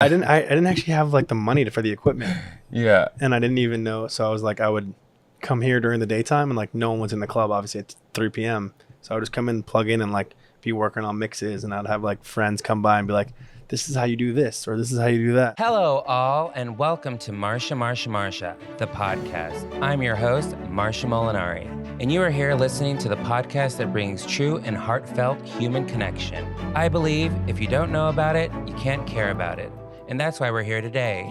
didn't actually have like the money for the equipment. Yeah. And I didn't even know. So I was like, I would come here during the daytime and like no one was in the club, obviously at 3 p.m. So I would just come in, plug in and like be working on mixes. And I'd have like friends come by and be like, this is how you do this, or this is how you do that. Hello, all, and welcome to Marsha, Marsha, Marsha, the podcast. I'm your host, Marsha Molinari, and you are here listening to the podcast that brings true and heartfelt human connection. I believe if you don't know about it, you can't care about it, and that's why we're here today.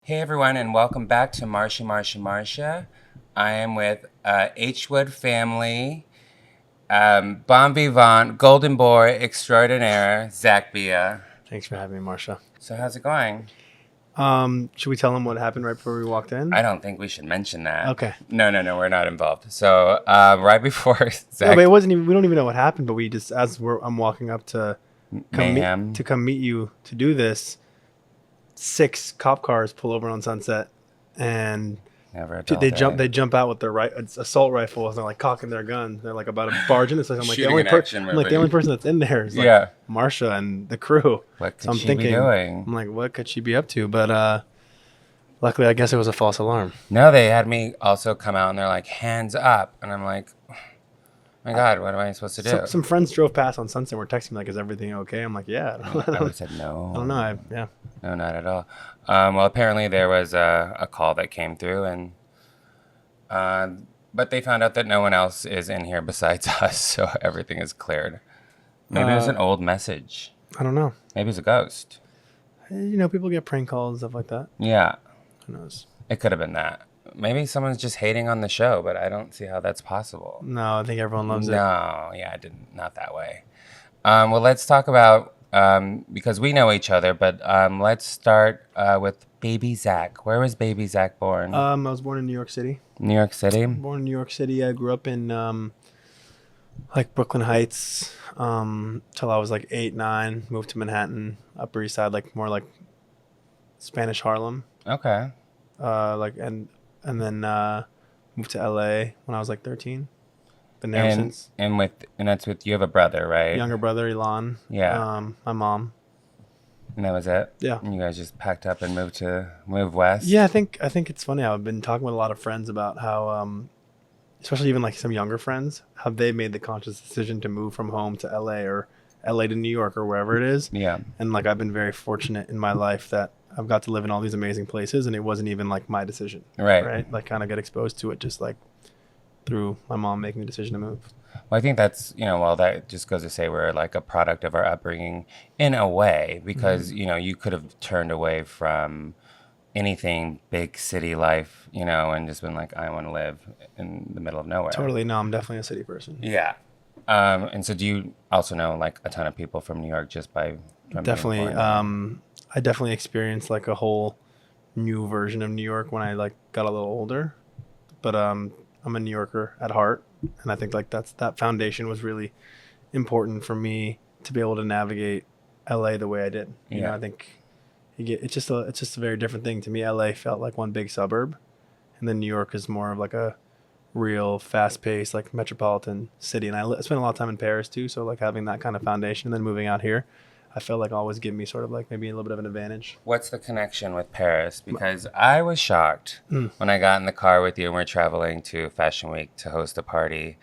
Hey, everyone, and welcome back to Marsha, Marsha, Marsha. I am with H.Wood family. Bon vivant, golden boy extraordinaire, Zack Bia. Thanks for having me, Marsha. So how's it going? Should we tell them what happened right before we walked in? I don't think we should mention that. Okay. No, we're not involved. So right before Zack... No, but it wasn't even, we don't even know what happened, but we just, I'm walking up to come meet you to do this, 6 cop cars pull over on Sunset, and... They jump out with their assault rifles, and they're like cocking their gun. They're like about to barge in this. I'm like the only person that's in there is like Marsha and the crew. What could she be doing? I'm like, what could she be up to? But luckily, I guess it was a false alarm. No, they had me also come out and they're like, hands up, and I'm like, oh my God, what am I supposed to do? Some friends drove past on Sunset and were texting me like, is everything okay? I'm like, yeah. I would have said no. I don't know. No, not at all. Well, apparently there was a call that came through, and but they found out that no one else is in here besides us, so everything is cleared. Maybe it was an old message. I don't know. Maybe it's a ghost. You know, people get prank calls and stuff like that. Yeah. Who knows? It could have been that. Maybe someone's just hating on the show, but I don't see how that's possible. No, I think everyone loves it. No, yeah, not that way. Well, let's talk about, because we know each other, but let's start with baby Zack. Where was baby Zack born? I was born in New York City. New York City? Born in New York City. I grew up in like Brooklyn Heights till I was like 8, 9. Moved to Manhattan, Upper East Side, like more like Spanish Harlem. Okay. And then moved to LA when I was like 13. Been there since. And that's with, you have a brother, right? Younger brother, Elon. Yeah. My mom. And that was it? Yeah. And you guys just packed up and moved west? Yeah, I think it's funny. I've been talking with a lot of friends about how, especially even like some younger friends, how they made the conscious decision to move from home to LA or LA to New York or wherever it is. Yeah. And like I've been very fortunate in my life that I've got to live in all these amazing places, and it wasn't even like my decision. Right. Like kind of get exposed to it just like through my mom making the decision to move. Well, I think that's, well, that just goes to say we're like a product of our upbringing in a way, because, you could have turned away from anything big city life, and just been like, I want to live in the middle of nowhere. Totally. No, I'm definitely a city person. Yeah. And so do you also know like a ton of people from New York just by... Definitely. I definitely experienced like a whole new version of New York when I like got a little older, but I'm a New Yorker at heart, and I think like that foundation was really important for me to be able to navigate LA the way I did. You know, I think it's just a very different thing to me. LA felt like one big suburb, and then New York is more of like a real fast-paced like metropolitan city. And I spent a lot of time in Paris too, so like having that kind of foundation and then moving out here, I felt like always gave me sort of like maybe a little bit of an advantage. What's the connection with Paris? Because I was shocked when I got in the car with you and we're traveling to Fashion Week to host a party.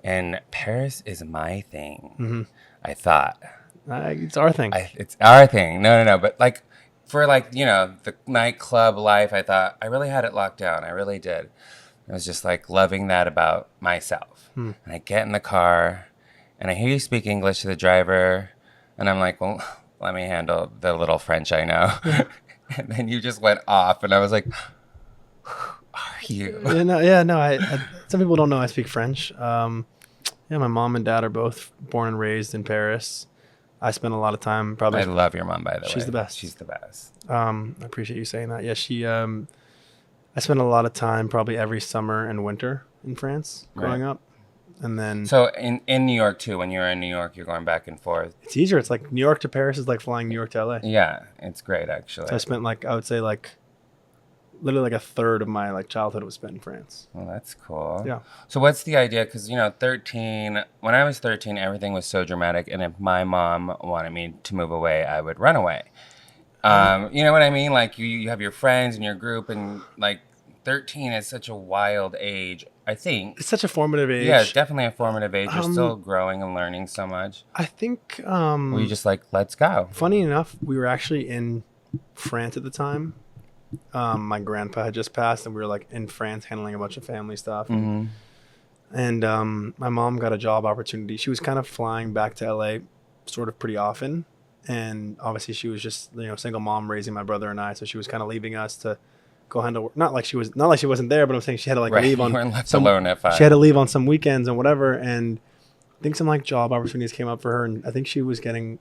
And Paris is my thing, I thought. It's our thing. It's our thing. No. But like for like, the nightclub life, I thought I really had it locked down. I really did. I was just like loving that about myself. And I get in the car and I hear you speak English to the driver. And I'm like, well, let me handle the little French I know. And then you just went off, and I was like, who are you? I some people don't know I speak French. My mom and dad are both born and raised in Paris. I spent a lot of time probably. I love your mom, by the way. She's the best. She's the best. I appreciate you saying that. Yeah, I spent a lot of time probably every summer and winter in France growing up. And then so in New York too, when you're in New York, you're going back and forth. It's easier. It's like New York to Paris is like flying New York to LA. Yeah, it's great actually. So I spent like I would say like literally like a third of my like childhood was spent in France. Well, that's cool. Yeah. So what's the idea? Because, 13, when I was 13, everything was so dramatic. And if my mom wanted me to move away, I would run away. You know what I mean? Like you have your friends and your group, and like 13 is such a wild age, I think. It's such a formative age. Yeah, it's definitely a formative age. You're still growing and learning so much. I think... Were you just like, let's go? Funny enough, we were actually in France at the time. My grandpa had just passed, and we were like in France handling a bunch of family stuff. And my mom got a job opportunity. She was kind of flying back to LA sort of pretty often. And obviously she was just, single mom raising my brother and I. So she was kind of leaving us to go handle work. Not like she wasn't there, but I'm saying she had to like leave on you weren't left alone at 5. She had to leave on some weekends and whatever. And I think some like job opportunities came up for her. And I think she was getting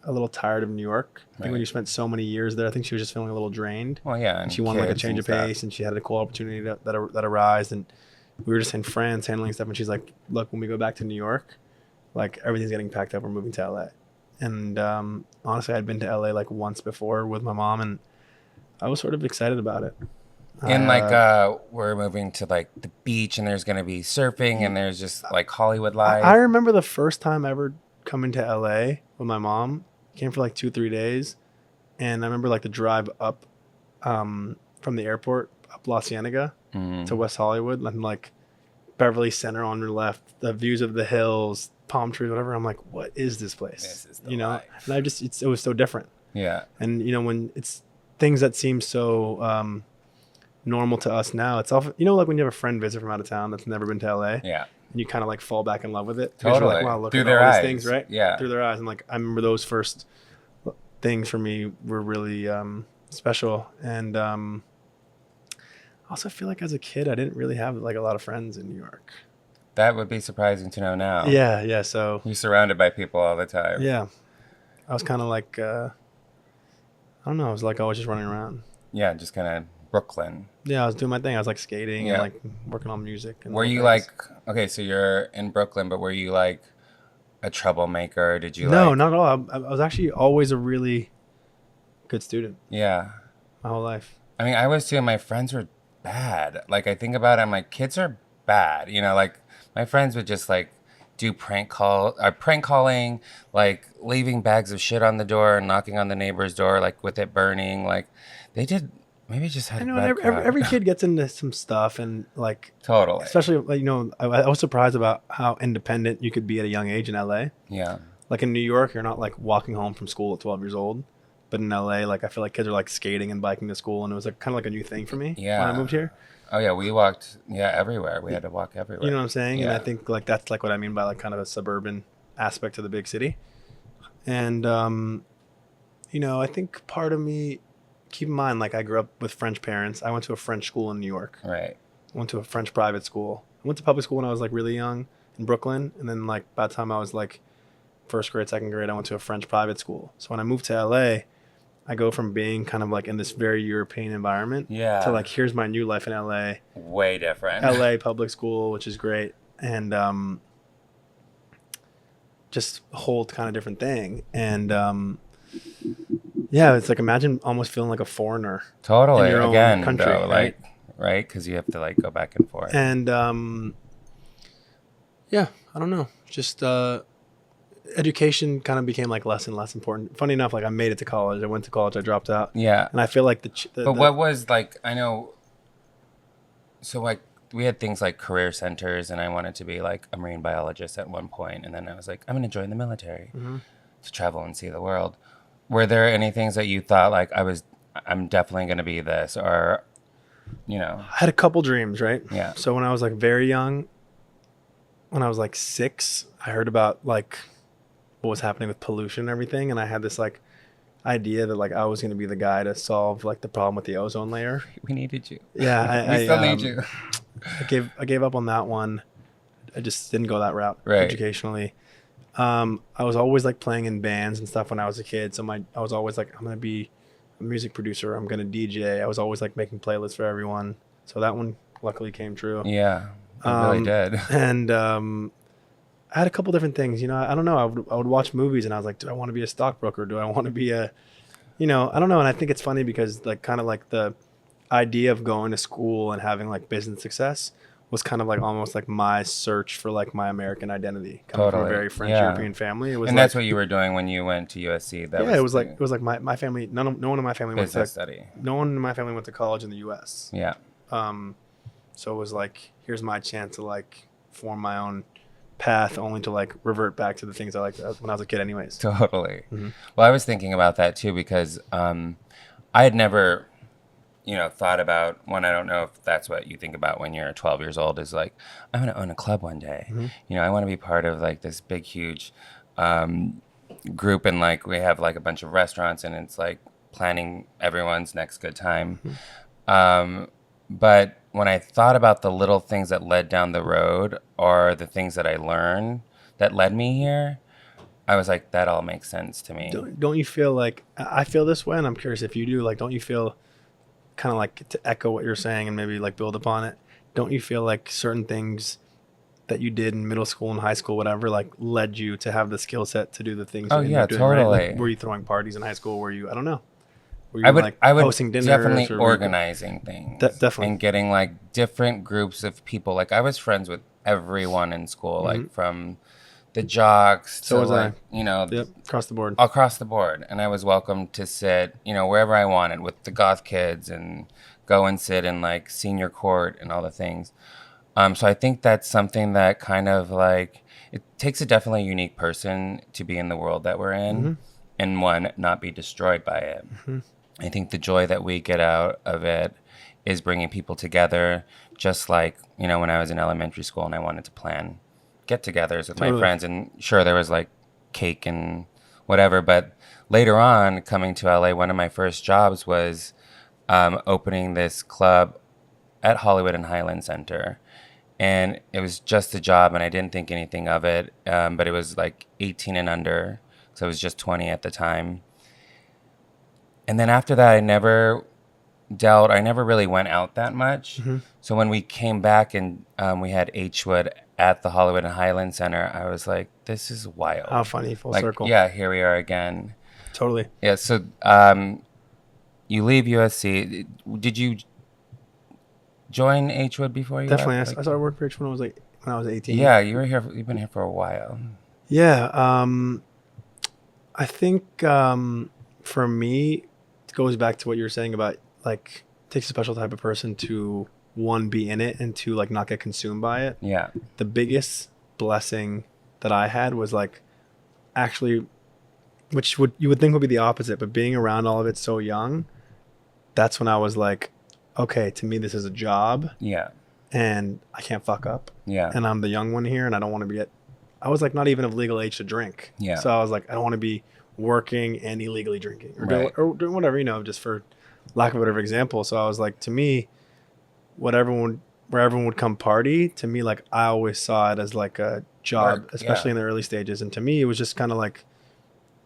a little tired of New York. I think when you spent so many years there, I think she was just feeling a little drained. Well, yeah. And she wanted like a change of pace, and she had a cool opportunity that arose. And we were just in France handling stuff. And she's like, look, when we go back to New York, like everything's getting packed up. We're moving to LA. And honestly, I'd been to LA like once before with my mom, and I was sort of excited about it. And we're moving to like the beach, and there's going to be surfing, and there's just like Hollywood life. I remember the first time ever coming to LA with my mom. Came for like 2-3 days, and I remember like the drive up from the airport up La Cienega to West Hollywood, and like Beverly Center on your left, the views of the hills, palm trees, whatever. I'm like, what is this place? This is the life. And it was so different. Yeah. And when it's things that seem so normal to us now, it's often, like when you have a friend visit from out of town that's never been to LA. Yeah. And you kind of like fall back in love with it. Totally. Like, wow, look Through at their all eyes. these things, right? Yeah. Through their eyes. And like, I remember those first things for me were really special. And I also feel like as a kid, I didn't really have like a lot of friends in New York. That would be surprising to know now. Yeah. So you're surrounded by people all the time. Yeah. I was kind of like, I don't know. I was like always just running around. Yeah, just kind of Brooklyn. Yeah, I was doing my thing. I was like skating and like working on music. And were you like, okay, so you're in Brooklyn, but were you like a troublemaker? Did you No, not at all. I was actually always a really good student. Yeah. My whole life. I mean, I was too. My friends were bad. Like, I think about it, I'm like, kids are bad. Like my friends would just like do prank calling, like leaving bags of shit on the door and knocking on the neighbor's door, like with it burning. Like they did. Maybe just had. I know every kid gets into some stuff, and like totally, especially like I was surprised about how independent you could be at a young age in LA. Yeah, like in New York, you're not like walking home from school at 12 years old, but in LA, like I feel like kids are like skating and biking to school, and it was like kind of like a new thing for me. Yeah, when I moved here. Oh yeah, we walked everywhere. We had to walk everywhere. You know what I'm saying? Yeah. And I think like that's like what I mean by like kind of a suburban aspect to the big city. And I think part of me, keep in mind, like I grew up with French parents. I went to a French school in New York. Right. I went to a French private school. I went to public school when I was like really young in Brooklyn, and then like by the time I was like first grade, second grade, I went to a French private school. So when I moved to LA, I go from being kind of like in this very European environment to like, here's my new life in LA. Way different. LA public school, which is great. And just a whole kind of different thing. And it's like, imagine almost feeling like a foreigner. Totally. In your own country, though, right? Right? Because you have to like go back and forth. And I don't know. Just education kind of became like less and less important. Funny enough, like I made it to college. I went to college. I dropped out. Yeah. And I feel like what was like, I know, so like we had things like career centers, and I wanted to be like a marine biologist at one point. And then I was like, I'm going to join the military to travel and see the world. Were there any things that you thought like I'm definitely going to be this, or, I had a couple dreams, right? Yeah. So when I was like very young, when I was like 6, I heard about like what was happening with pollution and everything. And I had this like idea that like I was going to be the guy to solve like the problem with the ozone layer. We needed you. Yeah. We still need you. I gave up on that one. I just didn't go that route educationally. I was always like playing in bands and stuff when I was a kid. So I was always like, I'm going to be a music producer. I'm going to DJ. I was always like making playlists for everyone. So that one luckily came true. Yeah, it really did. And I had a couple different things, I don't know. I would watch movies and I was like, do I want to be a stockbroker? Do I want to be I don't know. And I think it's funny because like kind of like idea of going to school and having like business success was kind of like almost like my search for like my American identity, coming from a very French European family. It was, and like, that's what you were doing when you went to USC. That yeah, it was like my family. No one in my family went to study. No one in my family went to college in the U.S. Yeah. So it was like, here's my chance to like form my own path, only to like revert back to the things I liked when I was a kid, anyways. Totally. Well, I was thinking about that too because I had never, thought about one. I don't know if that's what you think about when you're 12 years old. Is like, I'm gonna own a club one day. I want to be part of like this big, huge group, and like we have like a bunch of restaurants, and it's like planning everyone's next good time. But when I thought about the little things that led down the road, or the things that I learned that led me here, I was like, that all makes sense to me. Don't you feel like, I feel this way, and I'm curious if you do, like, don't you feel kind of like, to echo what you're saying and maybe like build upon it, don't you feel like certain things that you did in middle school and high school, whatever, like led you to have the skill set to do the things you're doing, totally. Right? Like, were you throwing parties in high school? Were you, I don't know. I would hosting dinners, definitely organizing things. Definitely. And getting like different groups of people. Like I was friends with everyone in school, like from the jocks to like, across the board. Across the board. And I was welcome to sit, wherever I wanted with the goth kids and go and sit in like senior court and all the things. So I think that's something that kind of like, it takes a definitely unique person to be in the world that we're in and one, not be destroyed by it. I think the joy that we get out of it is bringing people together, just like, when I was in elementary school and I wanted to plan get-togethers with my friends. And sure, there was like cake and whatever. But later on, coming to LA, one of my first jobs was opening this club at Hollywood and Highland Center. And it was just a job, and I didn't think anything of it. But it was like 18 and under, so I was just 20 at the time. And then after that, I never really went out that much. So when we came back and we had H.Wood at the Hollywood and Highland Center, I was like, this is wild. How funny, full circle. Yeah, here we are again. Totally. Yeah, so you leave USC. Did you join H.Wood before you Definitely. left? I started working for H.Wood when I was 18. Yeah, you've been here for a while. Yeah. I think for me, it goes back to what you were saying about like, it takes a special type of person to, one, be in it, and two, like not get consumed by it. Yeah. The biggest blessing that I had was like, actually, you would think would be the opposite, but being around all of it so young, that's when I was like, okay, to me this is a job. Yeah. And I can't fuck up. Yeah. And I'm the young one here, and I don't want to be I was like not even of legal age to drink. Yeah. So I was like, I don't want to be working and illegally drinking or doing whatever, just for lack of a better example. So I was like, to me, where everyone would come party, to me, like I always saw it as like a job, especially in the early stages. And to me, it was just kind of like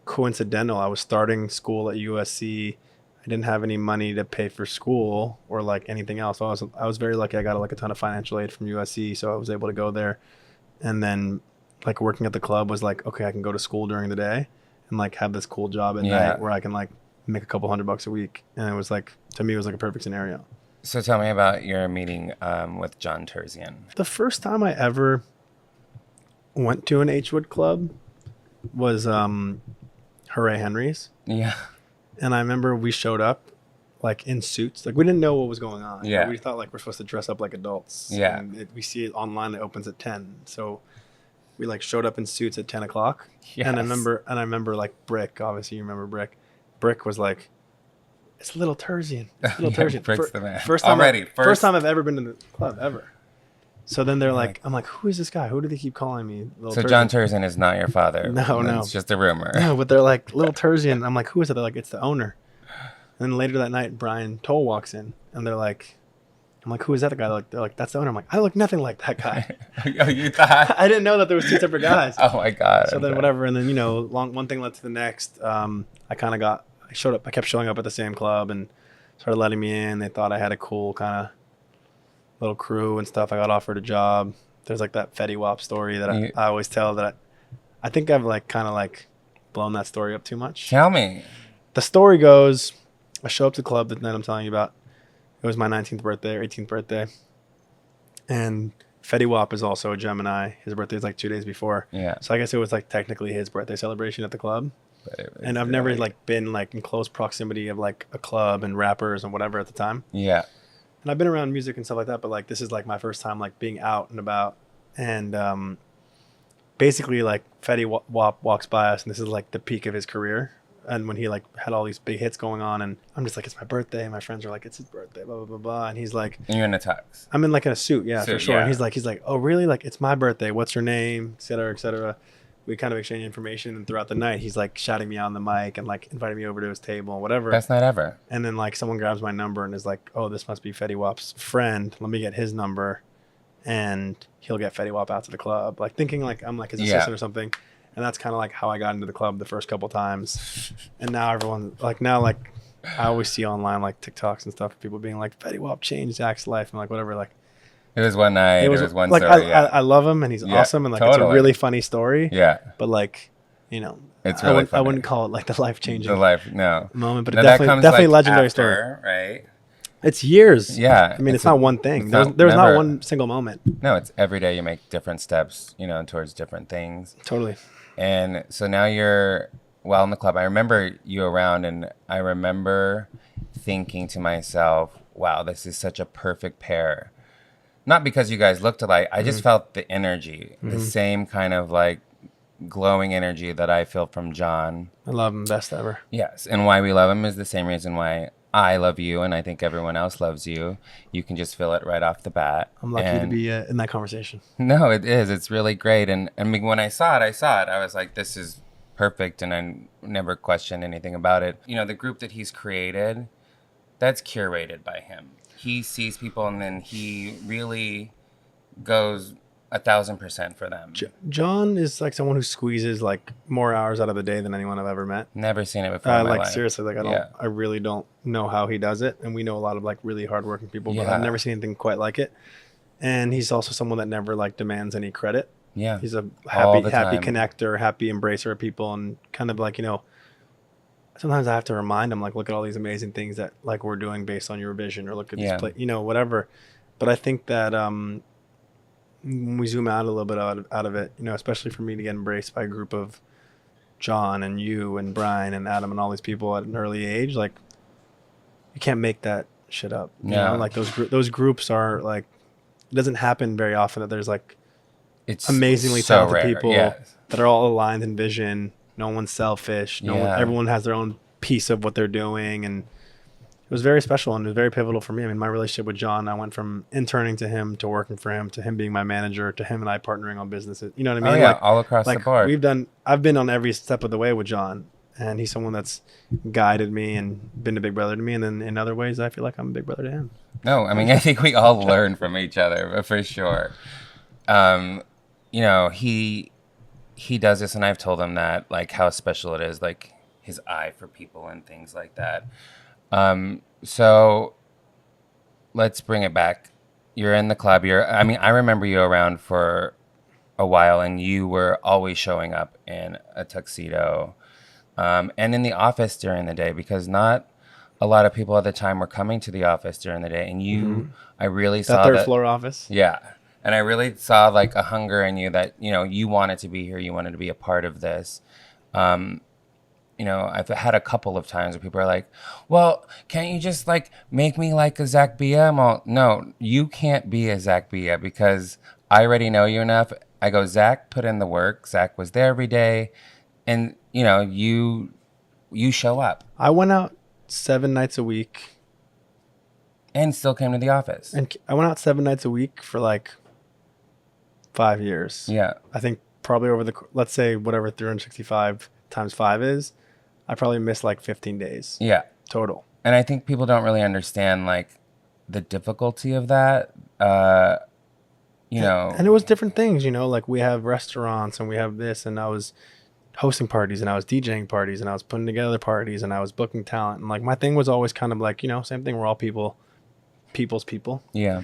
coincidental. I was starting school at USC. I didn't have any money to pay for school or like anything else. So I was very lucky. I got like a ton of financial aid from USC, so I was able to go there. And then like working at the club was like, okay, I can go to school during the day and like have this cool job at night where I can like make a couple $100 a week. And it was like, to me, it was like a perfect scenario. So tell me about your meeting with John Terzian. The first time I ever went to an H.Wood club was Hooray Henry's. Yeah. And I remember we showed up like in suits. Like we didn't know what was going on. Yeah. We thought like we're supposed to dress up like adults. Yeah. And we see it online. It opens at 10. So we like showed up in suits at 10 o'clock. Yes. And I remember like Brick, obviously you remember Brick. Brick was like, it's Little Terzian. It's Little Terzian. Brick's the man. First time I've ever been to the club ever. So then they're like, I'm like, who is this guy? Who do they keep calling me? Little Terzian? John Terzian is not your father. No. It's just a rumor. No, but they're like, Little Terzian. I'm like, who is it? They're like, it's the owner. And then later that night, Brian Toll walks in, and they're like, I'm like, who is that guy? They're like, that's the owner. I'm like, I look nothing like that guy. Oh, you thought? I didn't know that there was two separate guys. Oh my God. So then whatever, and then one thing led to the next. I kept showing up at the same club and started letting me in. They thought I had a cool kind of little crew and stuff. I got offered a job. There's like that Fetty Wap story that I always tell that I think I've like kind of like blown that story up too much. Tell me. The story goes, I show up to the club that I'm telling you about. It was my 19th birthday or 18th birthday. And Fetty Wap is also a Gemini. His birthday is like 2 days before. Yeah. So I guess it was like technically his birthday celebration at the club. And I've never like been like in close proximity of like a club and rappers and whatever at the time. Yeah. And I've been around music and stuff like that, but like this is like my first time like being out and about. And basically like Fetty Wap walks by us, and this is like the peak of his career. And when he like had all these big hits going on, and I'm just like, it's my birthday. And my friends are like, it's his birthday, blah, blah, blah, blah. And he's like, and you're in a tux. I'm in like a suit. Yeah, for sure. Yeah. And he's like, oh, really? Like, it's my birthday. What's your name? Et cetera, et cetera. We kind of exchange information. And throughout the night, he's like shouting me on the mic and like inviting me over to his table and whatever. Best night ever. And then like someone grabs my number and is like, oh, this must be Fetty Wap's friend. Let me get his number. And he'll get Fetty Wap out to the club. Like thinking like I'm like his assistant or something. And that's kind of like how I got into the club the first couple times. And now everyone like I always see online like TikToks and stuff, people being like, Fetty Wap changed Zack's life and like whatever. Like it was one night. It was one like story. I love him and he's awesome and like it's a really funny story. Yeah. But like, you know, it's really funny. I wouldn't call it like the life changing moment, but definitely like legendary after, story. Right? It's years. Yeah. I mean, it's not one thing. There's not one single moment. No, it's every day you make different steps, you know, towards different things. Totally. And so now you're well in the club. I remember you around, and I remember thinking to myself, wow, this is such a perfect pair. Not because you guys looked alike. I just felt the energy, the same kind of like glowing energy that I feel from John. I love him, best ever. Yes. And why we love him is the same reason why I love you, and I think everyone else loves you. You can just feel it right off the bat. I'm lucky to be in that conversation. No, it is. It's really great. And I mean, when I saw it. I was like, this is perfect, and I never questioned anything about it. You know, the group that he's created, that's curated by him. He sees people, and then he really goes 1,000% for them. John is like someone who squeezes like more hours out of the day than anyone I've ever met. Never seen it before. In my life. Seriously, like I really don't know how he does it. And we know a lot of like really hardworking people, but I've never seen anything quite like it. And he's also someone that never like demands any credit. Yeah. He's a happy connector, happy embracer of people, and kind of like, you know, sometimes I have to remind him like, look at all these amazing things that like we're doing based on your vision, or look at this you know, whatever. But I think that when we zoom out a little bit out of it, you know, especially for me to get embraced by a group of John and you and Brian and Adam and all these people at an early age, like you can't make that shit up. You know, like those groups are like, it doesn't happen very often that there's like it's amazingly so talented people that are all aligned in vision. No one's selfish. Everyone has their own piece of what they're doing, and it was very special and it was very pivotal for me. I mean, my relationship with John, I went from interning to him, to working for him, to him being my manager, to him and I partnering on businesses. You know what I mean? Oh, yeah, like, all across the board. I've been on every step of the way with John, and he's someone that's guided me and been a big brother to me. And then in other ways, I feel like I'm a big brother to him. No, I mean, I think we all learn from each other, for sure. You know, he does this, and I've told him that, like, how special it is, like his eye for people and things like that. So let's bring it back. You're in the club. I remember you around for a while, and you were always showing up in a tuxedo, and in the office during the day, because not a lot of people at the time were coming to the office during the day. And you, I really saw that third floor office. Yeah. And I really saw like a hunger in you that, you know, you wanted to be here. You wanted to be a part of this. You know, I've had a couple of times where people are like, well, can't you just like make me like a Zack Bia? I'm all, no, you can't be a Zack Bia, because I already know you enough. I go, Zack put in the work. Zack was there every day. And, you know, you show up. I went out 7 nights a week. And still came to the office. And I went out 7 nights a week for like 5 years. Yeah. I think probably over let's say whatever 365 times 5 is, I probably missed like 15 days. Yeah. Total. And I think people don't really understand like the difficulty of that. You know. And it was different things, you know, like we have restaurants and we have this, and I was hosting parties and I was DJing parties and I was putting together parties and I was booking talent. And like my thing was always kind of like, you know, same thing. We're all people's people. Yeah.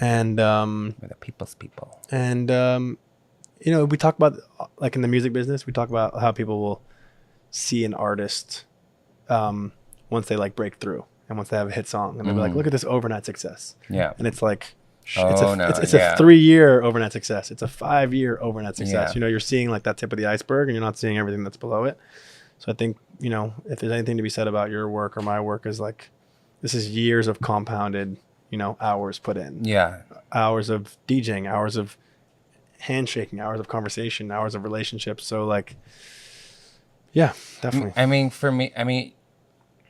And we're the people's people. And you know, we talk about like in the music business, we talk about how people will see an artist once they like break through, and once they have a hit song, and they'll be like, look at this overnight success. Yeah. And it's like, Oh, it's a 3-year overnight success. It's a 5-year overnight success. Yeah. You know, you're seeing like that tip of the iceberg, and you're not seeing everything that's below it. So I think, you know, if there's anything to be said about your work or my work, is like, this is years of compounded, you know, hours put in. Yeah. Hours of DJing, hours of handshaking, hours of conversation, hours of relationships. So like, yeah, definitely. I mean, for me,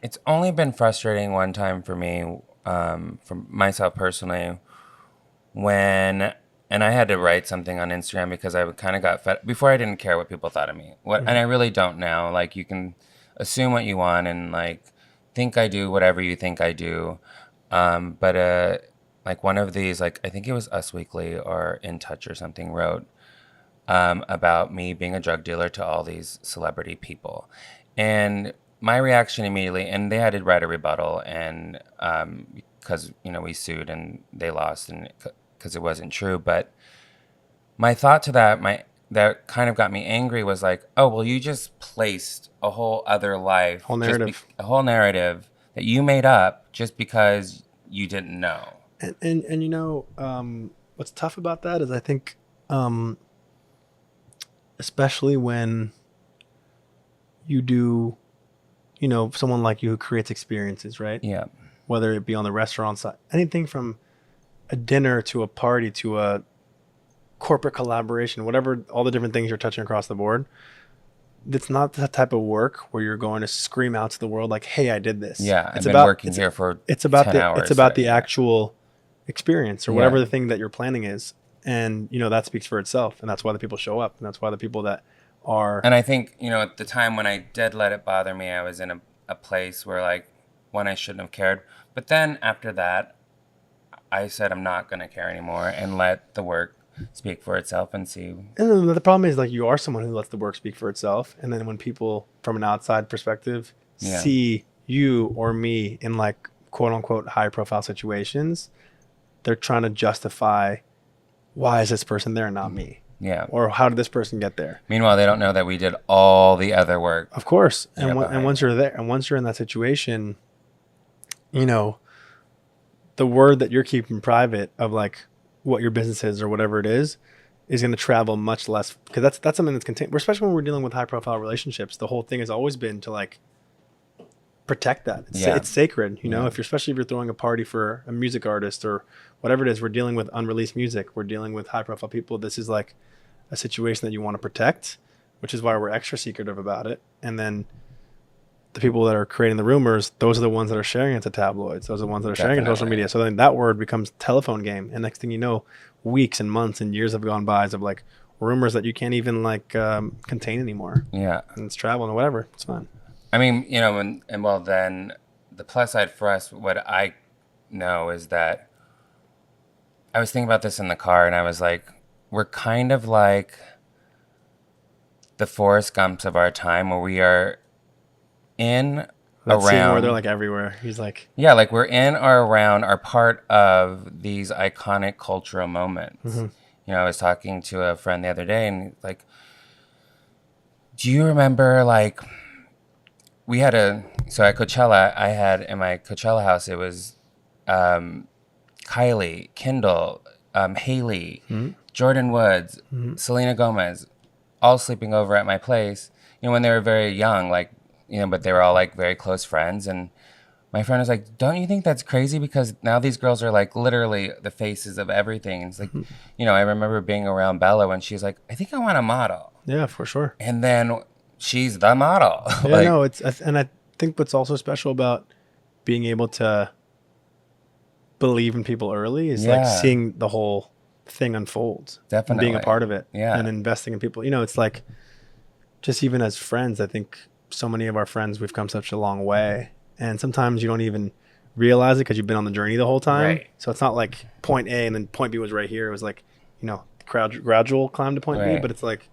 it's only been frustrating one time for me, for myself personally, and I had to write something on Instagram because I kind of got fed. Before I didn't care what people thought of me, and I really don't now. Like, you can assume what you want and like think I do whatever you think I do, but like one of these, like I think it was Us Weekly or In Touch or something, wrote about me being a drug dealer to all these celebrity people, and my reaction immediately, and they had to write a rebuttal, and because you know we sued and they lost, and because it wasn't true. But my thought to that kind of got me angry was like, oh well, you just placed a whole other life, Whole narrative, a whole narrative that you made up just because you didn't know. And you know, what's tough about that is I think, especially when you do, you know, someone like you who creates experiences, right? Yeah. Whether it be on the restaurant side, anything from a dinner to a party to a corporate collaboration, whatever, all the different things you're touching across the board. It's not that type of work where you're going to scream out to the world like, "Hey, I did this." Yeah, it's I've been working here for 10 hours. It's about the actual experience or whatever Yeah. the thing that you're planning is, and you know that speaks for itself, and that's why the people show up, and that's why the people that are. And I think, you know, at the time when I did let it bother me, I was in a place where like, one, I shouldn't have cared, but then after that, I said I'm not going to care anymore and let the work speak for itself and see. And the problem is like you are someone who lets the work speak for itself, and then when people from an outside perspective see you or me in like quote unquote high profile situations, they're trying to justify why is this person there and not me? Yeah. Or how did this person get there? Meanwhile, they don't know that we did all the other work. Of course. And behind once you're there, and once you're in that situation, you know, the word that you're keeping private of like what your business is or whatever it is going to travel much less, because that's something that's contained, especially when we're dealing with high profile relationships. The whole thing has always been to like protect that. It's sacred, you know, especially if you're throwing a party for a music artist or whatever it is. We're dealing with unreleased music. We're dealing with high profile people. This is like a situation that you want to protect, which is why we're extra secretive about it. And then the people that are creating the rumors, those are the ones that are sharing it to tabloids. Those are the ones that are sharing it to social media. So then that word becomes telephone game. And next thing you know, weeks and months and years have gone by of like rumors that you can't even like contain anymore. Yeah. And it's traveling or whatever. It's fine. I mean, you know, and well, then the plus side for us, what I know is that I was thinking about this in the car, and I was like, we're kind of like the Forrest Gumps of our time, where we are in, That scene around, where they're like everywhere. He's like, yeah, like we're in or around, are part of these iconic cultural moments. mm-hmm. You know, I was talking to a friend the other day, and like, do you remember like, we had so at Coachella, I had in my Coachella house, it was Kylie, Kendall, Haley, mm-hmm. Jordan Woods, Mm-hmm. Selena Gomez, all sleeping over at my place, you know, when they were very young, like, you know, but they were all like very close friends. And my friend was like, don't you think that's crazy? Because now these girls are like literally the faces of everything. And it's like, Mm-hmm. you know, I remember being around Bella when she's like, I think I want a model. yeah, for sure. And then she's the model. Yeah, like, no, and I think what's also special about being able to believe in people early is like seeing the whole thing unfold. Definitely. And being a part of it. Yeah. And investing in people. You know, it's like, just even as friends, I think so many of our friends, we've come such a long way. And sometimes you don't even realize it because you've been on the journey the whole time. Right. So it's not like point A and then point B was right here. It was like, you know, gradual climb to point B. But it's like,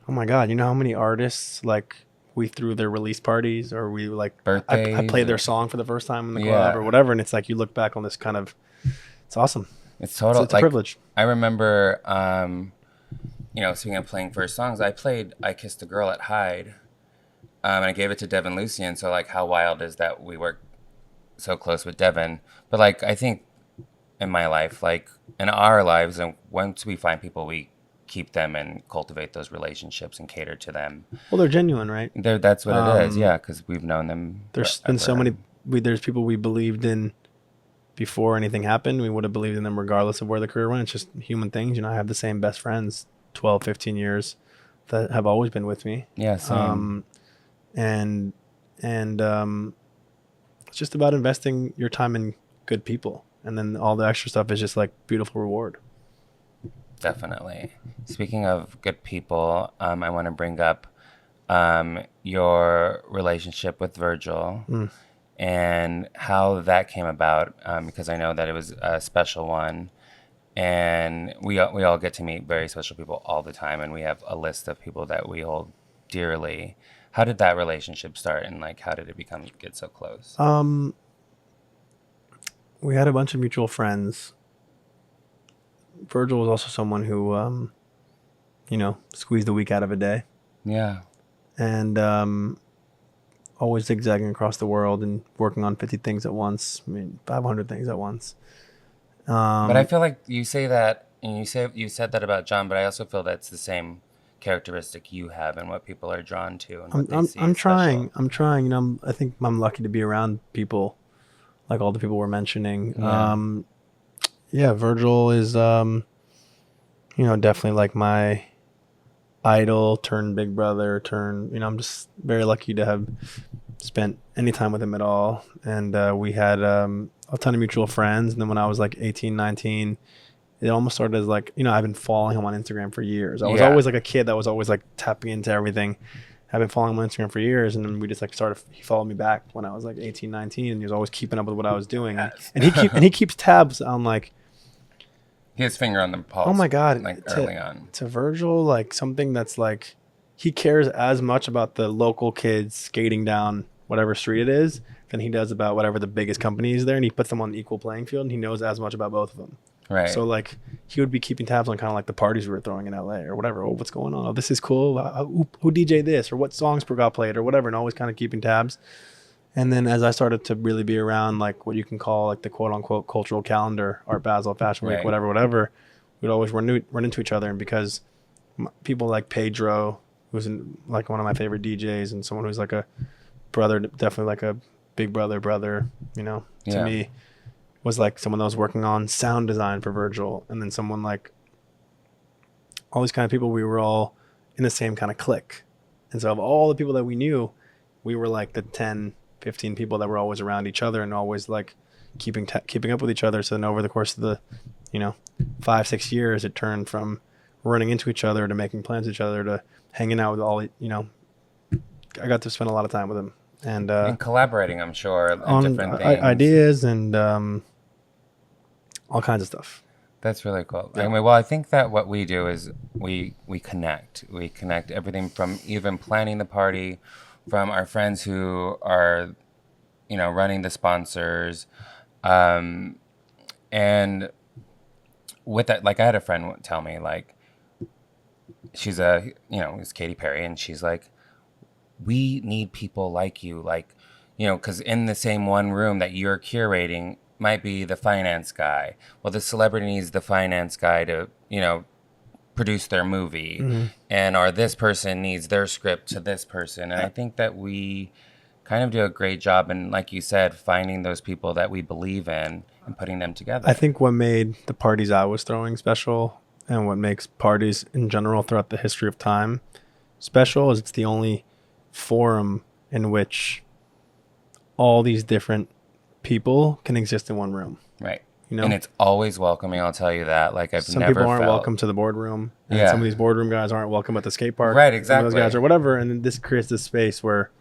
oh my God, you know how many artists like we threw their release parties, or we like birthdays, I played their song for the first time in the club or whatever. And it's like, you look back on this kind of, it's awesome. It's total. It's a privilege. I remember, you know, speaking of playing first songs, I played I Kissed a Girl at Hyde. And I gave it to Devin Lucian. So like, how wild is that we were so close with Devin. But like, I think in my life, like in our lives, and once we find people, we keep them and cultivate those relationships and cater to them. Well, they're genuine, right? That's what it is. Yeah. Because we've known them. There's been so many, there's people we believed in before anything happened. We would have believed in them regardless of where the career went. It's just human things. You know, I have the same best friends, 12, 15 years that have always been with me. Yeah. Same. And it's just about investing your time in good people. And then all the extra stuff is just like beautiful reward. Definitely. Speaking of good people, I want to bring up your relationship with Virgil and how that came about, because I know that it was a special one. And we all get to meet very special people all the time, and we have a list of people that we hold dearly. How did that relationship start, and like how did it get so close? We had a bunch of mutual friends. Virgil was also someone who, squeezed a week out of a day. Yeah. And always zigzagging across the world and working on 50 things at once. 500 things at once. But I feel like you say that, and you said that about John, but I also feel that's the same characteristic you have and what people are drawn to and what they see. I'm trying. I think I'm lucky to be around people like all the people we're mentioning. Yeah. Virgil is, definitely like my idol turned big brother I'm just very lucky to have spent any time with him at all. And we had a ton of mutual friends. And then when I was like 18, 19, it almost started as like, I've been following him on Instagram for years. I was always like a kid that was always like tapping into everything. I've been following him on Instagram for years. And then we just like he followed me back when I was like 18, 19, and he was always keeping up with what I was doing. Yes. And he keeps tabs on like, he has finger on the pulse. Oh my God. Like early on. To Virgil, like something that's like, he cares as much about the local kids skating down whatever street it is than he does about whatever the biggest company is there. And he puts them on an equal playing field, and he knows as much about both of them. Right. So like he would be keeping tabs on kind of like the parties we were throwing in LA or whatever. Oh, what's going on? Oh, this is cool. Who DJ this, or what songs got played or whatever, and always kind of keeping tabs. And then as I started to really be around like what you can call like the quote unquote cultural calendar, Art Basel, Fashion Week, Right. whatever, we'd always run into each other. And because people like Pedro, who's like one of my favorite DJs and someone who's like a brother, definitely like a big brother, to me, was like someone that was working on sound design for Virgil. And then someone like all these kind of people, we were all in the same kind of clique. And so of all the people that we knew, we were like the 10, 15 people that were always around each other and always like keeping up with each other. So then over the course of the, 5-6 years, it turned from running into each other to making plans with each other to hanging out with all, I got to spend a lot of time with him. And collaborating, I'm sure, on different things. Ideas and all kinds of stuff. That's really cool. Yeah. Anyway, well, I think that what we do is we connect. We connect everything from even planning the party, from our friends who are, running the sponsors, and with that, like I had a friend tell me, like, she's it's Katy Perry, and she's like, we need people like you, like, because in the same one room that you're curating might be the finance guy. Well, the celebrity needs the finance guy to, produce their movie, or this person needs their script to this person. And I think that we kind of do a great job, and like you said, finding those people that we believe in and putting them together. I think what made the parties I was throwing special, and what makes parties in general throughout the history of time special, is it's the only forum in which all these different people can exist in one room. Right. And it's always welcoming, I'll tell you that. Like some people aren't welcome to the boardroom, and some of these boardroom guys aren't welcome at the skate park. Right, exactly. Some of those guys or whatever, and then this creates this space where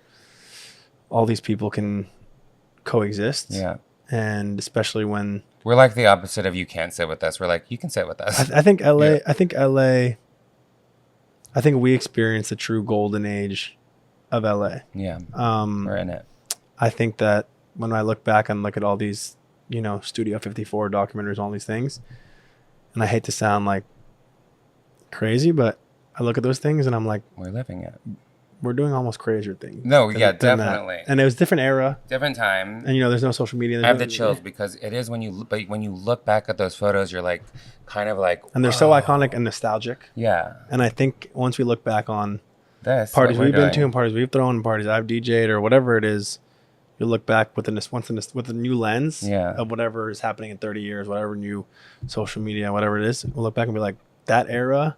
all these people can coexist. Yeah. And especially when we're like the opposite of you can't sit with us. We're like, you can sit with us. I think LA. Yeah. I think we experienced the true golden age of LA. Yeah. We're in it. I think that when I look back and look at all these, Studio 54 documentaries, all these things, and I hate to sound like crazy, but I look at those things and I'm like, we're living it. we're doing almost crazier things. No, yeah, than that. definitely. And it was a different era. Different time. And, you know, there's no social media. I have the chills because it is when you look back at those photos, you're like, kind of like, and they're so iconic and nostalgic. Yeah. And I think once we look back on this parties we've been to and parties we've thrown and parties I've DJ'd or whatever it is, you look back with a new lens of whatever is happening in 30 years, whatever new social media, whatever it is. We'll look back and be like, that era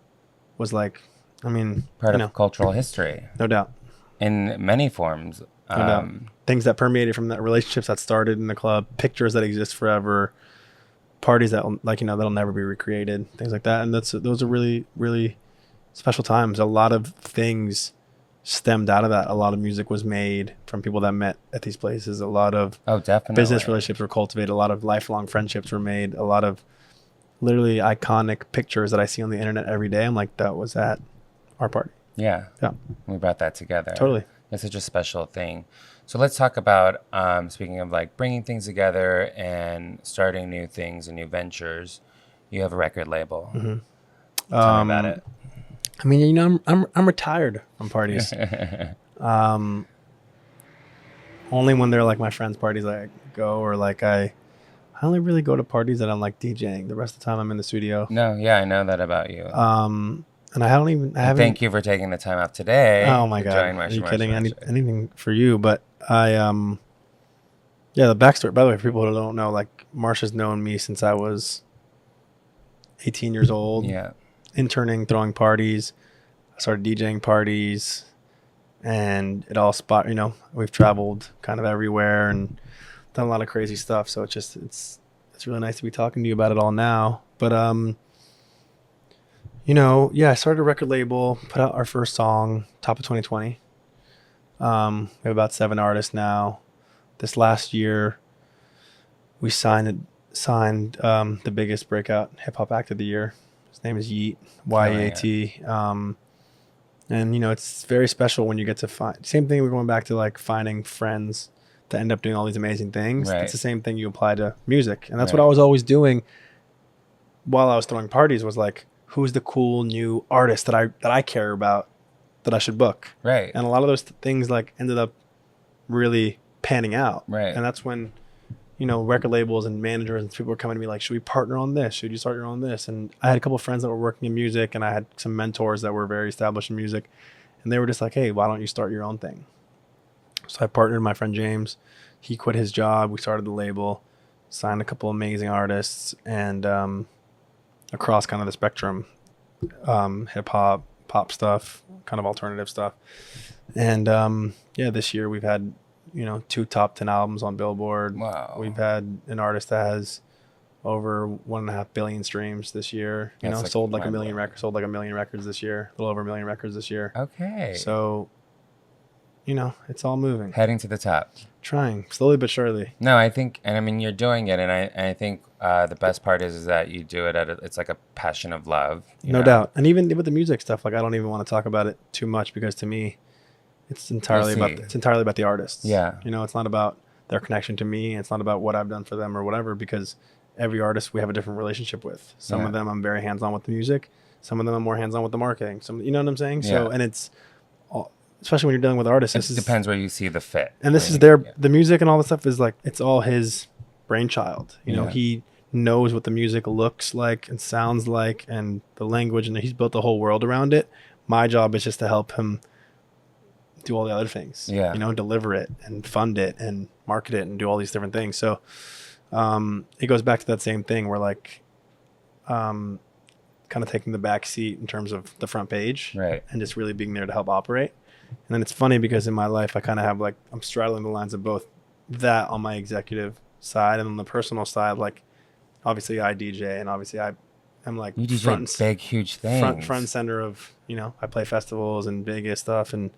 was like, I mean, part of cultural history. No doubt. In many forms. No doubt. Things that permeated from that, relationships that started in the club, pictures that exist forever, parties that that'll never be recreated, things like that. And those are really, really special times. A lot of things stemmed out of that. A lot of music was made from people that met at these places. A lot of business relationships were cultivated. A lot of lifelong friendships were made. A lot of literally iconic pictures that I see on the internet every day. I'm like, that was at our party. Yeah. We brought that together. Totally. It's such a special thing. So let's talk about, speaking of like bringing things together and starting new things and new ventures, you have a record label. Mm-hmm. Tell me about it. I mean, you know, I'm retired from parties. Only when they're like my friends' parties I go, or like I only really go to parties that I'm like DJing. The rest of the time I'm in the studio. No, yeah, I know that about you. And I haven't. Thank you for taking the time out today. Oh my God! Are you kidding? Anything for you? But the backstory. By the way, for people who don't know, like Marsha's known me since I was 18 years old. Yeah. Interning, throwing parties. I started DJing parties, and it all we've traveled kind of everywhere and done a lot of crazy stuff. So it's really nice to be talking to you about it all now. But I started a record label, put out our first song, top of 2020. We have about 7 artists now. This last year, we signed the biggest breakout hip hop act of the year. His name is Yeet, Y-E-A-T. And it's very special when you get to find. Same thing. We're going back to like finding friends that end up doing all these amazing things. Right. It's the same thing you apply to music, and that's what I was always doing while I was throwing parties. Was like, who's the cool new artist that I care about that I should book? Right. And a lot of those things like ended up really panning out. Right. And that's when, record labels and managers and people were coming to me like, should we partner on this? Should you start your own this? And I had a couple of friends that were working in music, and I had some mentors that were very established in music, and they were just like, hey, why don't you start your own thing? So I partnered with my friend James. He quit his job. We started the label, signed a couple amazing artists, and across kind of the spectrum, hip hop, pop stuff, kind of alternative stuff. And this year we've had 2 top 10 albums on Billboard. Wow. We've had an artist that has over 1.5 billion streams this year. Sold like 1 million records. Sold like 1 million records this year. A little over 1 million records this year. Okay. So, it's all moving. Heading to the top. Trying slowly but surely. No, I think, and I mean, you're doing it, and I think the best part is that you do it it's like a passion of love. No doubt. And even with the music stuff, like I don't even want to talk about it too much because to me, it's entirely about the artists. Yeah. It's not about their connection to me. It's not about what I've done for them or whatever, because every artist we have a different relationship with. Some of them I'm very hands-on with the music. Some of them I'm more hands-on with the marketing. You know what I'm saying? So, and it's all, especially when you're dealing with artists. It depends where you see the fit. And this is the music and all the stuff is like, it's all his brainchild. He knows what the music looks like and sounds like and the language, and he's built the whole world around it. My job is just to help him do all the other things. Deliver it and fund it and market it and do all these different things. So it goes back to that same thing where like kind of taking the back seat in terms of the front page, right, and just really being there to help operate. And then it's funny because in my life I kind of have like, I'm straddling the lines of both that on my executive side, and on the personal side, like obviously I DJ, and obviously I'm like you DJ big huge things, front and center of I play festivals and Vegas stuff, and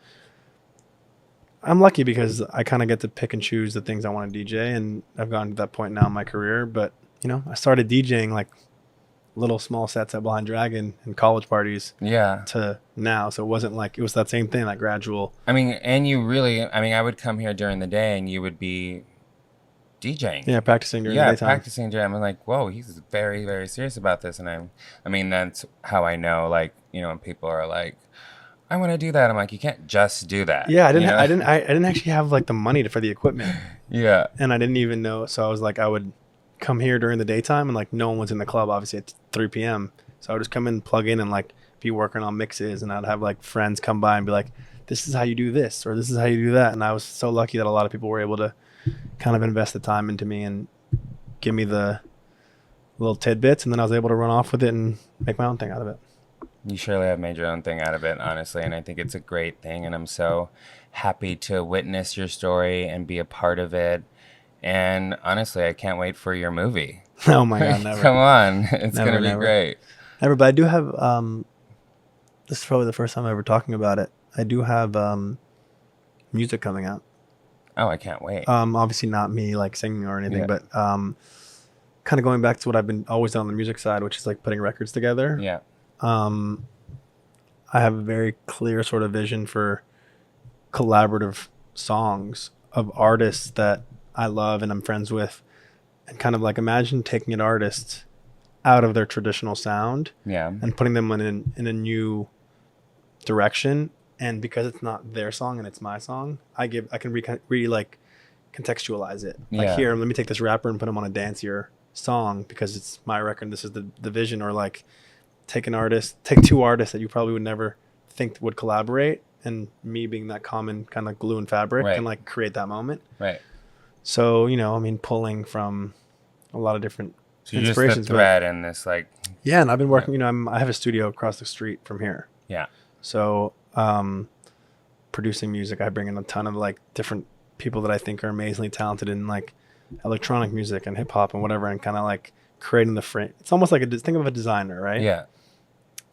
I'm lucky because I kind of get to pick and choose the things I want to DJ, and I've gotten to that point now in my career. But I started DJing like little small sets at Blind Dragon and college parties to now, so it wasn't like, it was that same thing, like gradual. I mean, and you really, I would come here during the day and you would be DJing, practicing during the daytime. Practicing during. I'm like, whoa, he's very, very serious about this. And I mean that's how I know, like, when people are like, I want to do that. I'm like, you can't just do that. Yeah, You know? I didn't actually have like the money for the equipment, Yeah. and I didn't even know. So I was like, I would come here during the daytime, and like no one was in the club, obviously at 3 p.m. So I would just come in, plug in, and like be working on mixes, and I'd have like friends come by and be like, "This is how you do this," or "This is how you do that." And I was so lucky that a lot of people were able to kind of invest the time into me and give me the little tidbits, and then I was able to run off with it and make my own thing out of it. You surely have made your own thing out of it, honestly, and I think it's a great thing, and I'm so happy to witness your story and be a part of it. And honestly, I can't wait for your movie. Oh my god, never. Come on, it's Never, gonna be never. great. Never, but I do have this is probably the first time I'm ever talking about it. I do have music coming out. Oh, I can't wait. Obviously not me like singing or anything, but kind of going back to what I've been always done on the music side, which is like putting records together. Yeah. I have a very clear sort of vision for collaborative songs of artists that I love and I'm friends with, and kind of like imagine taking an artist out of their traditional sound Yeah. and putting them in a new direction. And because it's not their song and it's my song, I can really like contextualize it. Like, Yeah. here, let me take this rapper and put him on a dancier song because it's my record. This is the vision. Or like take two artists that you probably would never think would collaborate, and me being that common kind of glue and fabric Right. and like create that moment. Right. So, I mean, pulling from a lot of different So you're just the inspirations. thread in this, like, Yeah, and I've been working, I have a studio across the street from here. yeah. So, producing music, I bring in a ton of like different people that I think are amazingly talented in like electronic music and hip hop and whatever, and kind of like creating the frame. It's almost like think of a designer, right? Yeah.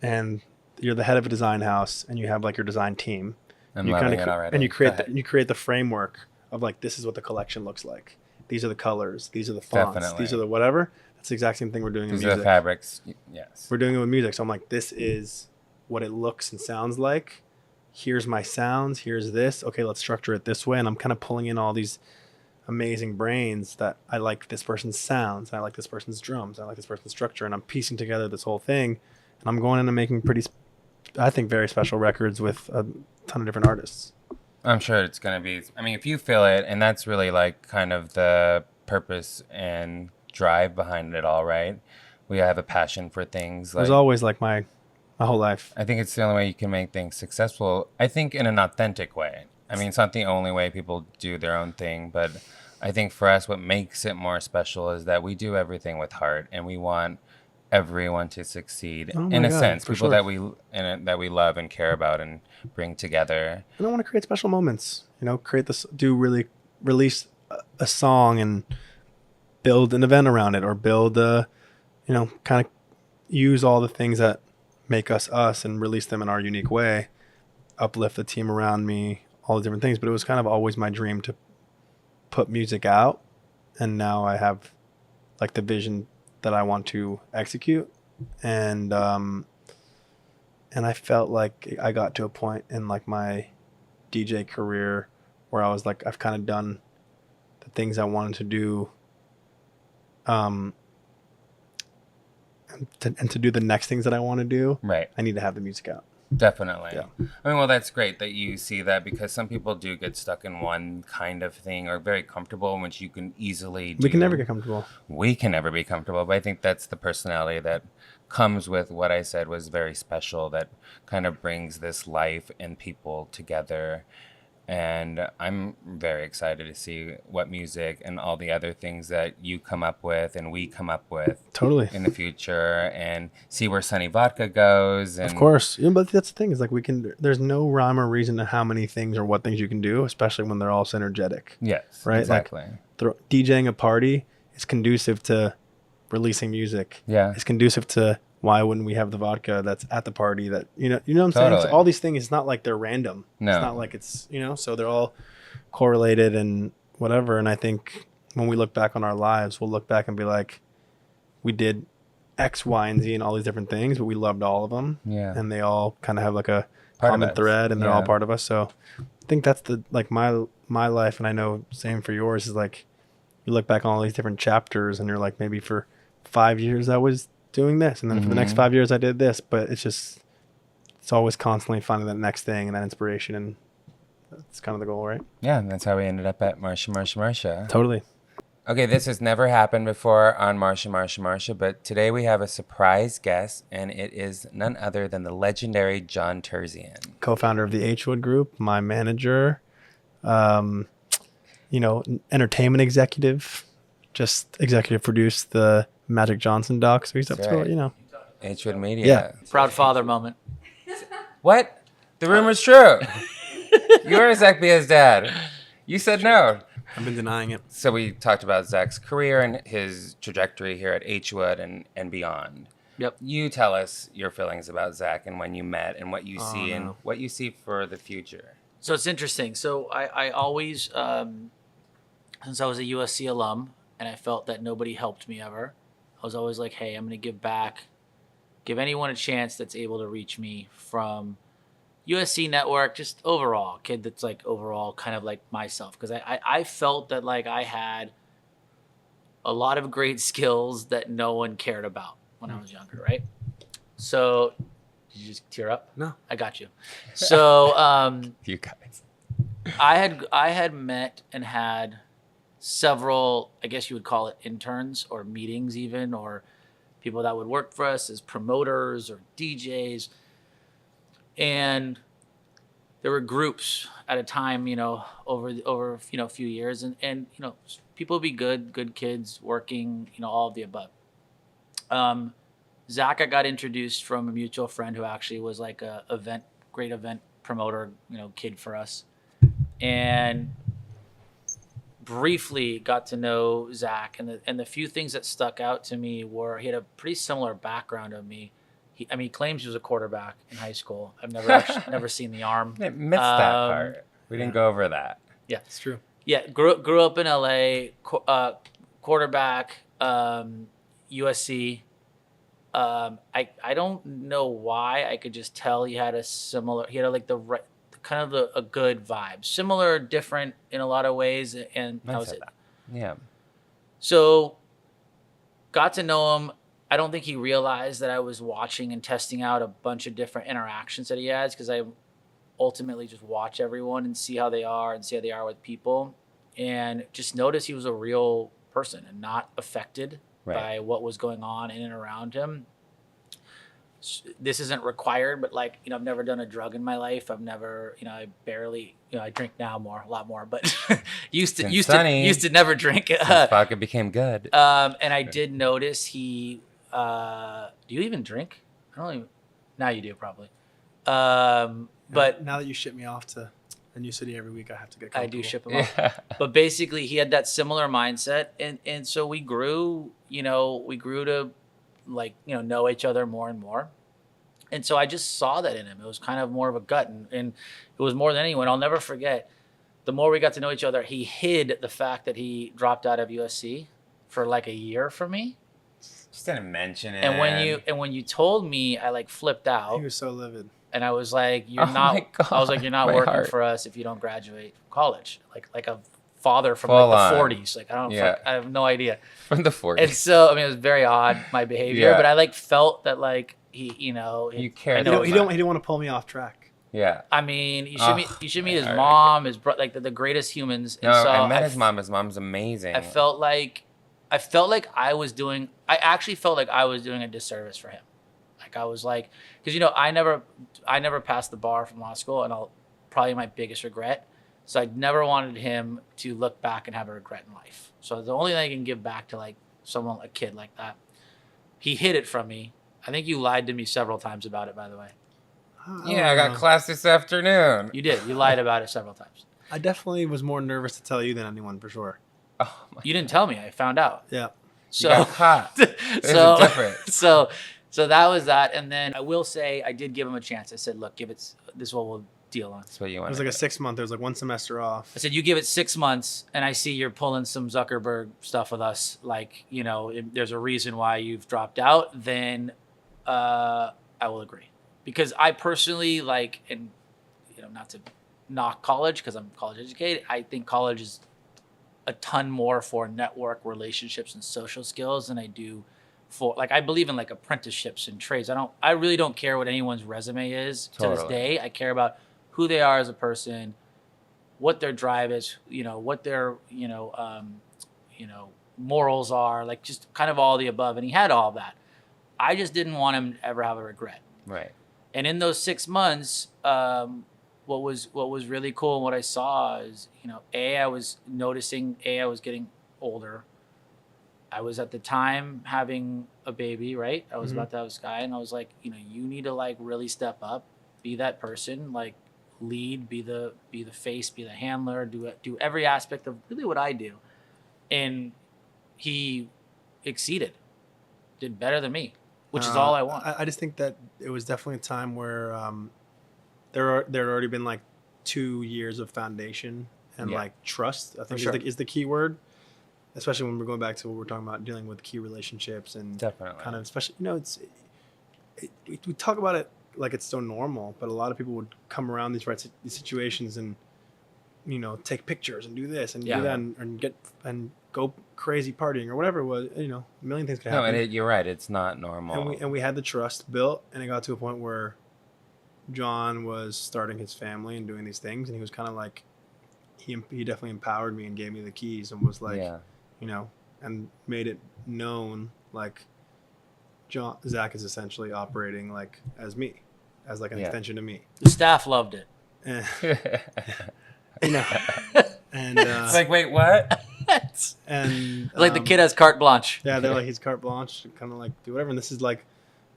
And you're the head of a design house, and you have like your design team. I'm you loving kinda it already. And you Go ahead. you create the framework of like, this is what the collection looks like. These are the colors. These are the fonts. Definitely. These are the whatever. That's the exact same thing we're doing These in are music. the fabrics. Yes. We're doing it with music. So I'm like, this is what it looks and sounds like. Here's my sounds. Here's this. Okay, let's structure it this way. And I'm kind of pulling in all these amazing brains that I like this person's sounds. And I like this person's drums. I like this person's structure. And I'm piecing together this whole thing. And I'm going in and making I think, very special records with a ton of different artists. I'm sure it's going to be, I mean, if you feel it, and that's really like kind of the purpose and drive behind it all, right? We have a passion for things. It was always like my whole life. I think it's the only way you can make things successful. I think in an authentic way. I mean, it's not the only way people do their own thing, but I think for us, what makes it more special is that we do everything with heart, and we want everyone to succeed in a sense. People that we love and care about and bring together. And I want to create special moments. Release a song and build an event around it, or build kind of use all the things that make us and release them in our unique way, uplift the team around me, all the different things. But it was kind of always my dream to put music out, and now I have like the vision that I want to execute, and I felt like I got to a point in like my DJ career where I was like, I've kind of done the things I wanted to do, and to do the next things that I want to do, Right. I need to have the music out. Definitely. Yeah. I mean, well, that's great that you see that, because some people do get stuck in one kind of thing, or very comfortable, which you can easily do. We can never get comfortable. We can never be comfortable, but I think that's the personality that comes with what I said was very special, that kind of brings this life and people together. And I'm very excited to see what music and all the other things that you come up with and we come up with Totally. in the future, and see where Sunny Vodka goes. And Of course. Yeah, but that's the thing, is like there's no rhyme or reason to how many things or what things you can do, especially when they're all synergetic. Yes, Right? exactly. Like DJing a party is conducive to releasing music. Yeah. It's conducive to, why wouldn't we have the vodka that's at the party that, you know what I'm saying? Totally. So all these things, it's not like they're random. No. It's not like it's, so they're all correlated and whatever. And I think when we look back on our lives, we'll look back and be like, we did X, Y, and Z and all these different things, but we loved all of them. Yeah. And they all kind of have like a Part of common us. thread, and they're all Yeah. part of us. So I think that's my life. And I know same for yours, is like, you look back on all these different chapters and you're like, maybe for 5 years I was doing this, and then for the next 5 years I did this, but it's just it's always constantly finding that next thing and that inspiration, and that's kind of the goal, right? Yeah, and that's how we ended up at Marsha Marsha Marsha. Totally. Okay, this has never happened before on Marsha Marsha Marsha, but today we have a surprise guest, and it is none other than the legendary John Terzian. Co-founder of the H.Wood Group, my manager, entertainment executive, just executive produced the Magic Johnson doc. So he's up to it, H.Wood Media. Yeah. Proud father moment. What? The rumor's true. You're Zack Bia's dad. You said no. I've been denying it. So we talked about Zack's career and his trajectory here at H.Wood and beyond. Yep. You tell us your feelings about Zack and when you met and what you see and what you see for the future. So it's interesting. So I always, since I was a USC alum and I felt that nobody helped me ever, I was always like, hey, I'm going to give back, give anyone a chance that's able to reach me from USC network, just overall, kid that's like overall kind of like myself. Because I felt that like I had a lot of great skills that no one cared about when I was younger, right? So, did you just tear up? No. I got you. So, You guys. I had met and had several, I guess you would call it interns or meetings even, or people that would work for us as promoters or DJs. And there were groups at a time, over a few years, and people would be good kids working, all of the above. Zack, I got introduced from a mutual friend who actually was like a great event promoter, kid for us, and briefly got to know Zack, and the few things that stuck out to me were he had a pretty similar background of me. He claims he was a quarterback in high school. I've never seen the arm. I missed that part. We didn't go over that. Yeah, It's true. Yeah, grew up in LA, quarterback, USC. I don't know why. I could just tell he had like the right, kind of a good vibe. Similar, different in a lot of ways, and that was it. Yeah. So, got to know him. I don't think he realized that I was watching and testing out a bunch of different interactions that he has, because I ultimately just watch everyone and see how they are with people, and just notice he was a real person and not affected by what was going on in and around him. This isn't required, but I've never done a drug in my life. I've never, I barely, I drink now a lot more, but used to never drink. Since vodka became good. And I did notice he, do you even drink? I don't even, now you do probably. But now that you ship me off to a new city every week, I have to get I comfortable. do ship him off. But basically he had that similar mindset, and so we grew to know each other more and more. And so I just saw that in him. It was kind of more of a gut, and it was more than anyone. I'll never forget, the more we got to know each other, he hid the fact that he dropped out of USC for like a year from me. Just didn't mention it. And when you told me, I flipped out. He was so livid. And I was like, you're not working for us if you don't graduate college. Like a father from the 40s. I have no idea. From the 40s. And so, it was very odd, my behavior, but I felt that he, you care. He didn't want to pull me off track. Yeah. You should meet his mom, his the greatest humans. And no, so I met his mom. His mom's amazing. I actually felt like I was doing a disservice for him. I was like, because I never passed the bar from law school, and probably my biggest regret. So I never wanted him to look back and have a regret in life. So the only thing I can give back to a kid like that, he hid it from me. I think you lied to me several times about it, by the way. I got class this afternoon. You did. You lied about it several times. I definitely was more nervous to tell you than anyone, for sure. Oh you didn't tell me. I found out. Yeah. So you got caught. There's a difference. So that was that. And then I will say I did give him a chance. I said, look, this is what we'll deal on. That's what you It want. was like a 6 month. There was like one semester off. I said, you give it 6 months, and I see you're pulling some Zuckerberg stuff with us. If there's a reason why you've dropped out, then I will agree. Because I personally and not to knock college, because I'm college educated, I think college is a ton more for network relationships and social skills than I do for like I believe in like apprenticeships and trades. I really don't care what anyone's resume is to this day. I care about who they are as a person, what their drive is, what their morals are, like just kind of all the above. And he had all of that. I just didn't want him to ever have a regret. Right. And in those 6 months, what was really cool and what I saw is, I was noticing, I was getting older. I was at the time having a baby, right? I was about to have a Sky, and I was like, you need to like really step up, be that person, like lead, be the face, be the handler, do every aspect of really what I do. And he exceeded, did better than me, which is all I want. I just think that it was definitely a time where there had already been like 2 years of foundation and like trust. I think is the key word. Especially when we're going back to what we're talking about, dealing with key relationships and definitely kind of, especially, we talk about it like it's so normal, but a lot of people would come around these situations and, take pictures and do this and do that and go crazy partying or whatever it was, a million things could happen. No, and you're right. It's not normal. And we had the trust built, and it got to a point where John was starting his family and doing these things, and he was kind of like, he definitely empowered me and gave me the keys and was like, and made it known like Zack is essentially operating like as me, as like an extension of me. The staff loved it. And it's like, wait, what? And like the kid has carte blanche. Yeah, they're like, he's carte blanche, kind of like do whatever. And this is like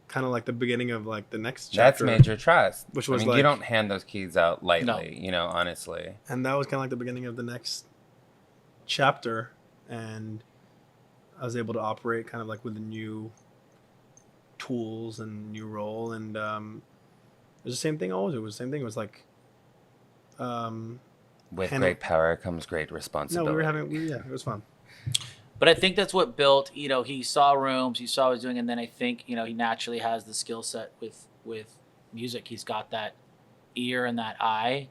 kind of like the beginning of like the next chapter. That's major trust. Which was you don't hand those keys out lightly, honestly. And that was kind of like the beginning of the next chapter, and I was able to operate kind of like with the new tools and new role, and it was the same thing always. It was the same thing. It was like with great power comes great responsibility. It was fun. But I think that's what built, he saw rooms, he saw what he was doing, and then I think, he naturally has the skill set with music. He's got that ear and that eye,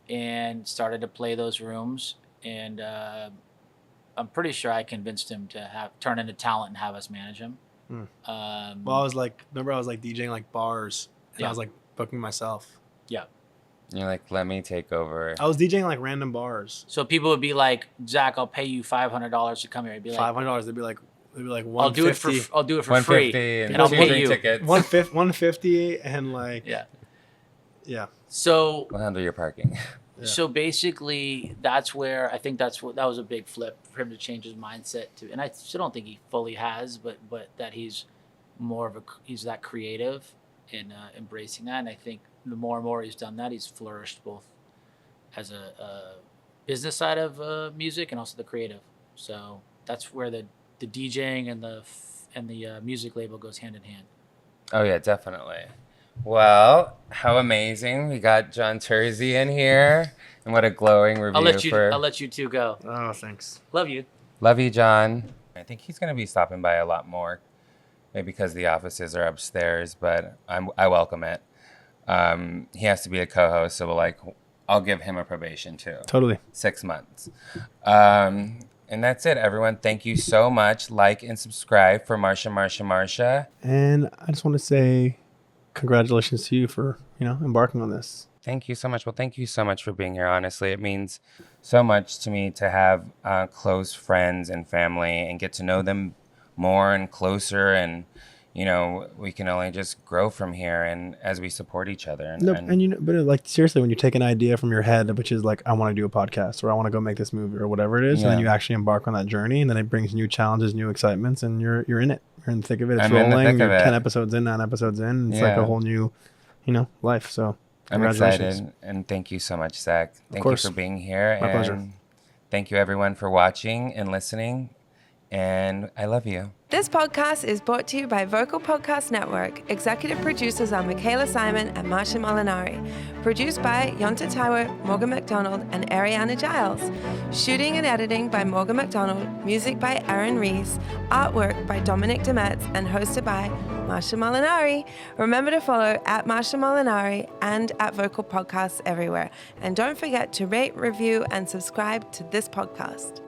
and started to play those rooms, and I'm pretty sure I convinced him to turn into talent and have us manage him. Well, I was like DJing like bars, and I was like booking myself. Yeah. You're like, let me take over. I was DJing like random bars. So people would be like, Zack, I'll pay you $500 to come here. I'd be like, $500. They'd be like $150. I'll do it for free, and I'll pay you tickets. $150 and like yeah. So we'll handle your parking. Yeah. So basically, that's where I think that was a big flip for him to change his mindset to, and I still don't think he fully has, but that he's he's that creative in embracing that, and I think the more and more he's done that, he's flourished both as a business side of music and also the creative. So that's where the DJing and the music label goes hand in hand. Oh yeah, definitely. Well, how amazing. We got John Terzi in here. And what a glowing review. I'll let you two go. Oh, thanks. Love you. Love you, John. I think he's going to be stopping by a lot more. Maybe because the offices are upstairs, but I welcome it. He has to be a co-host, so I'll give him a probation too. Totally. 6 months. And that's it, everyone. Thank you so much. Like and subscribe for Marsha, Marsha, Marsha. And I just want to say congratulations to you for, embarking on this. Thank you so much. Well, thank you so much for being here. Honestly, it means so much to me to have close friends and family and get to know them more and closer, and we can only just grow from here, and as we support each other. But seriously, when you take an idea from your head, which is like, I want to do a podcast, or I want to go make this movie, or whatever it is, and then you actually embark on that journey, and then it brings new challenges, new excitements, and you're in it. You're in the thick of it. It's rolling. You're 10 episodes in, 9 episodes in. It's like a whole new, life. So I'm excited, and thank you so much, Zack. Thank you for being here. My pleasure. Thank you, everyone, for watching and listening. And I love you. This podcast is brought to you by Vocal Podcast Network. Executive producers are Michaela Simon and Marsha Molinari. Produced by Yonta Taiwo, Morgan McDonald, and Ariana Giles. Shooting and editing by Morgan McDonald. Music by Aaron Rees. Artwork by Dominic Demetz, and hosted by Marsha Molinari. Remember to follow at Marsha Molinari and at Vocal Podcasts everywhere. And don't forget to rate, review, and subscribe to this podcast.